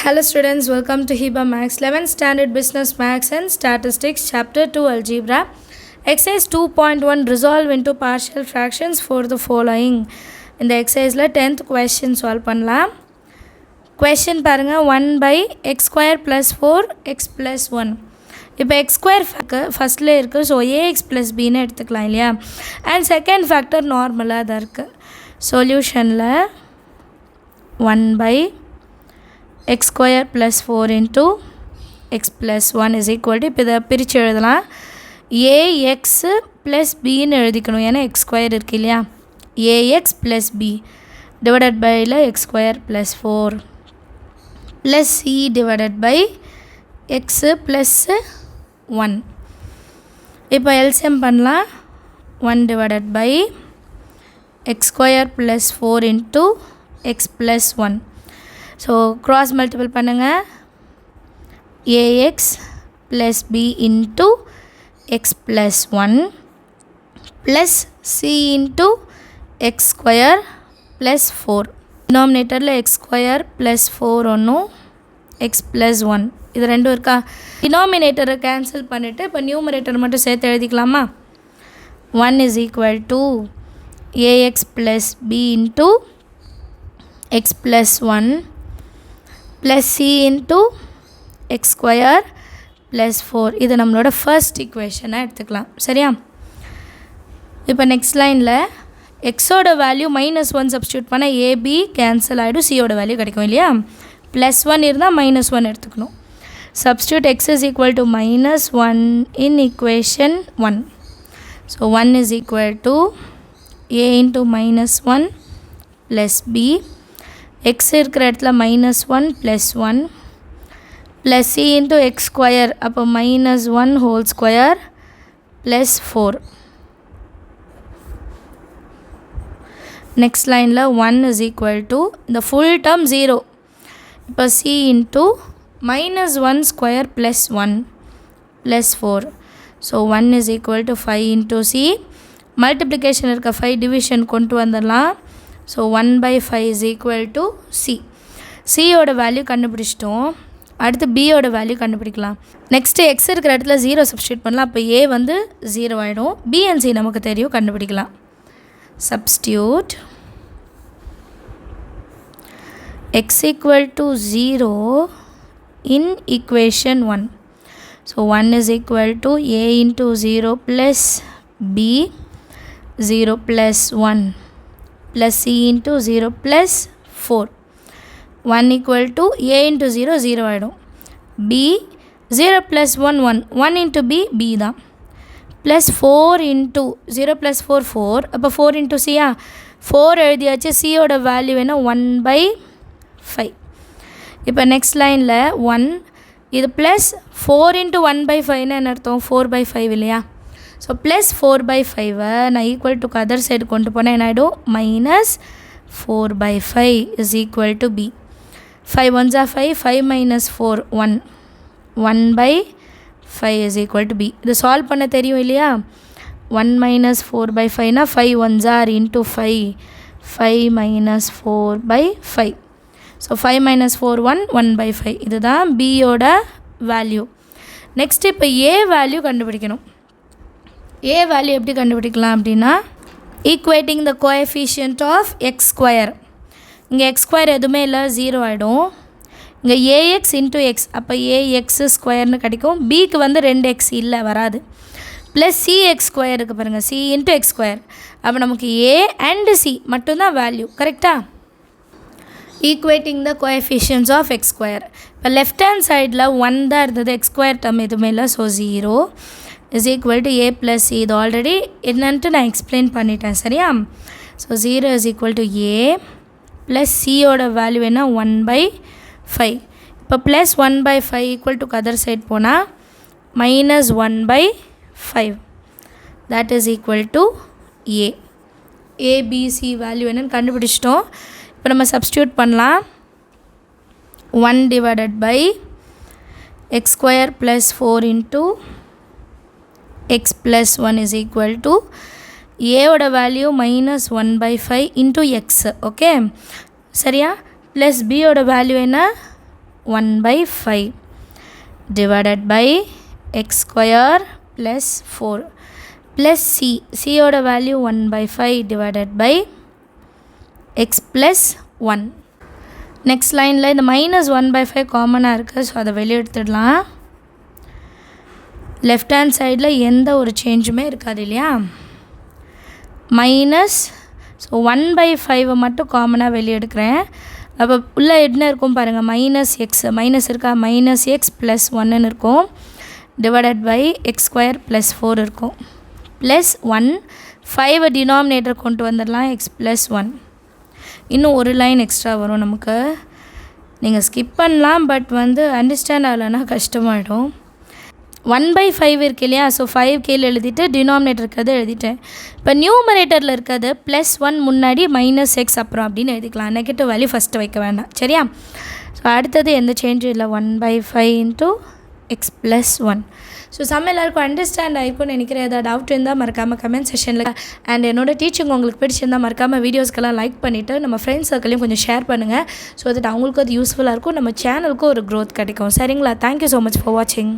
Hello students, welcome to Hiba Max 11th Standard Business Max and Statistics Chapter 2 Algebra. Exercise 2.1 Resolve into partial fractions for the following. In the exercise 10th question solve பண்ணலாம். Question பாருங்க 1 by x square plus 4 x plus 1. இப்போ x square ஃபர்ஸ்ட்ல இருக்கு, so ax plus bன்னு எடுத்துக்கலாம் இல்லையா. And second factor நார்மலாக தான் இருக்குது. சொல்யூஷனில் 1 by x square plus 4 into x plus 1 is equal to இப்போ இதை பிரித்து எழுதலாம். ax plus bன்னு எழுதிக்கணும், ஏன்னா x square இருக்கு இல்லையா. ax plus b divided by x square plus 4 plus c divided by x plus 1. இப்போ LCM பண்ணலாம். 1 divided by x square plus 4 into x plus 1. So cross multiple பண்ணுங்க. ax plus b into x plus 1 plus c into x square plus 4. denominatorல x square plus 4 ஒன்றும் x plus 1 இது ரெண்டும் இருக்கா. denominator cancel பண்ணிட்டு இப்போ numerator மட்டும் சேர்த்து எழுதிக்கலாமா. 1 is equal to ax plus b into x plus 1 plus c into x square plus 4. இது நம்மளோட ஃபர்ஸ்ட் ஈக்குவேஷனாக எடுத்துக்கலாம், சரியா. இப்போ நெக்ஸ்ட் லைனில் எக்ஸோட வேல்யூ -1 சப்ஸ்டியூட் பண்ணால் ஏபி கேன்சல் ஆகிடும், சியோட வேல்யூ கிடைக்கும் இல்லையா. +1 இருந்தால் -1 எடுத்துக்கணும். Substitute x is equal to -1 in equation 1. So 1 is equal to a into -1 plus b. x இருக்கிற இடத்துல -1 plus 1 plus c into x square, அப்போ -1 whole square plus 4. next lineல 1 is equal to the full term 0. இப்போ c into -1 square plus 1 plus 4. so 1 is equal to 5 into c. multiplication இருக்க 5 division கொண்டு வந்துடலாம். so 1 by 5 is equal to c. c ஓட value கண்டுபிடிச்சிட்டோம். அடுத்து b ஓட value கண்டுபிடிக்கலாம். Next x இருக்கிற இடத்துல 0 சப்ஸ்டியூட் பண்ணலாம், அப்போ a வந்து 0 ஆகிடும். b and c நமக்கு தெரியும், கண்டுபிடிக்கலாம். Substitute x equal to 0 in equation 1. so 1 is equal to a into 0 plus b 0 plus 1 plus c into 0 plus 4. 1 equal to a into 0 0 ஆகிடும். b 0 plus 1 1 1 into b b தான் plus 4 into 0 plus 4 4. அப்போ 4 into c 4 எழுதியாச்சு. c ஓட value வேணா 1 by 5. இப்போ next லைனில் 1 இது plus 4 into 1 by 5ன்னு என்ன அர்த்தம், 4 by 5 இல்லையா. ஸோ ப்ளஸ் 4 by 5 நான் ஈக்குவல் டு அதர் சைடு கொண்டு போனால் என்ன ஆகிடும், -4 by 5 is equal to b. 5 1s are 5, 5 minus 4 1, 1 by 5 is equal to b. இது சால்வ் பண்ண தெரியும் இல்லையா. 1 minus 4 by 5னா 5 1s are into 5, 5 minus 4 by 5. So 5 minus 4 1 1 by 5. இதுதான் b யோட வேல்யூ. நெக்ஸ்ட் இப்போ a வேல்யூ கண்டுபிடிக்கணும். a வேல்யூ எப்படி கண்டுபிடிக்கலாம் அப்படின்னா, equating the coefficient of x square. இங்கே எக்ஸ் ஸ்கொயர் எதுவுமே இல்லை, 0 ஆகிடும். இங்கே ஏஎக்ஸ் இன்ட்டு எக்ஸ், அப்போ ஏஎக்ஸ் ஸ்கொயர்னு கிடைக்கும். பிக்கு வந்து 2x இல்லை, வராது. ப்ளஸ் சிஎக்ஸ் ஸ்கொயர் இருக்குது பாருங்கள், சி இன்ட்டு எக்ஸ் ஸ்கொயர். அப்போ நமக்கு ஏ அண்டு சி மட்டும்தான் வேல்யூ, கரெக்டாக. Equating the coefficients of x square. இப்போ லெஃப்ட் ஹேண்ட் சைடில் 1 தான் இருந்தது, எக்ஸ் ஸ்கொயர் டேர்ம் எதுவுமே இல்லை, so 0 is equal to a plus c. இது ஆல்ரெடி என்னன்ட்டு நான் எக்ஸ்பிளைன் பண்ணிட்டேன், சரியா. So 0 is equal to a plus c ஓட வேல்யூ என்ன 1 by 5. இப்போ plus 1 by 5 equal to other side போனால் -1 by 5 that is equal to a. abc value என்னன்னு கண்டுபிடிச்சிட்டோம். இப்போ நம்ம சப்ஸ்டியூட் பண்ணலாம். 1 divided by x square plus 4 into x plus 1 is equal to a ஓட value -1 by 5 into x, okay சரியா. Plus b ஓட value என்ன 1/5 divided by x square plus 4 plus c ஓட value 1/5 divided by x plus 1. Next லைனில் இந்த -1/5 காமனாக இருக்குது. So அதை வெளியே எடுத்துடலாம். லெஃப்ட் ஹேண்ட் சைடில் எந்த ஒரு சேஞ்சுமே இருக்காது இல்லையா. ஸோ 1/5 மட்டும் காமனாக வெளியே எடுக்கிறேன். அப்போ உள்ள என்ன இருக்கும் பாருங்கள், -x மைனஸ் இருக்கா, -x + 1 இருக்கும் டிவைடட் பை எக்ஸ் ஸ்கொயர் + 4 இருக்கும் ப்ளஸ் 1 5 டினாமினேட்டர் கொண்டு வந்துடலாம் x + 1. இன்னும் ஒரு லைன் எக்ஸ்ட்ரா வரும் நமக்கு. நீங்கள் ஸ்கிப் பண்ணலாம், பட் அண்டர்ஸ்டாண்ட் ஆகலைன்னா கஷ்டமாயிடும். 1/5 இருக்கு இல்லையா. ஸோ 5 கீழே எழுதிட்டு டினாமினேட்டர் இருக்கிறது எழுதிட்டேன். இப்போ நியூமரேட்டரில் இருக்கிறது +1 முன்னாடி -x அப்புறம் அப்படின்னு எழுதிக்கலாம். நெகட்டிவ் வேல்யூ ஃபஸ்ட்டு வைக்க வேண்டாம், சரியா. ஸோ அடுத்தது எந்த சேஞ்சும் இல்லை. 1/5 × x + 1. ஸோ எல்லாருக்கும் அண்டர்ஸ்டாண்ட் ஆகிக்கும்னு நினைக்கிறேன். ஏதாவது டவுட் இருந்தால் மறக்காமல் கமெண்ட் செஷனில். அண்ட் என்னோட டீச்சிங் உங்களுக்கு பிடிச்சிருந்தால் மறக்காமல் வீடியோஸ்க்கெல்லாம் லைக் பண்ணிவிட்டு நம்ம ஃப்ரெண்ட்ஸ் சர்க்கிளையும் கொஞ்சம் ஷேர் பண்ணுங்கள். ஸோ தட் அவங்களுக்கும் அது யூஸ்ஃபுல்லாக இருக்கும், நம்ம சேனலுக்கும் ஒரு க்ரோத் கிடைக்கும். சரிங்களா. தேங்க்யூ ஸோ மச் ஃபார் வாட்சிங்.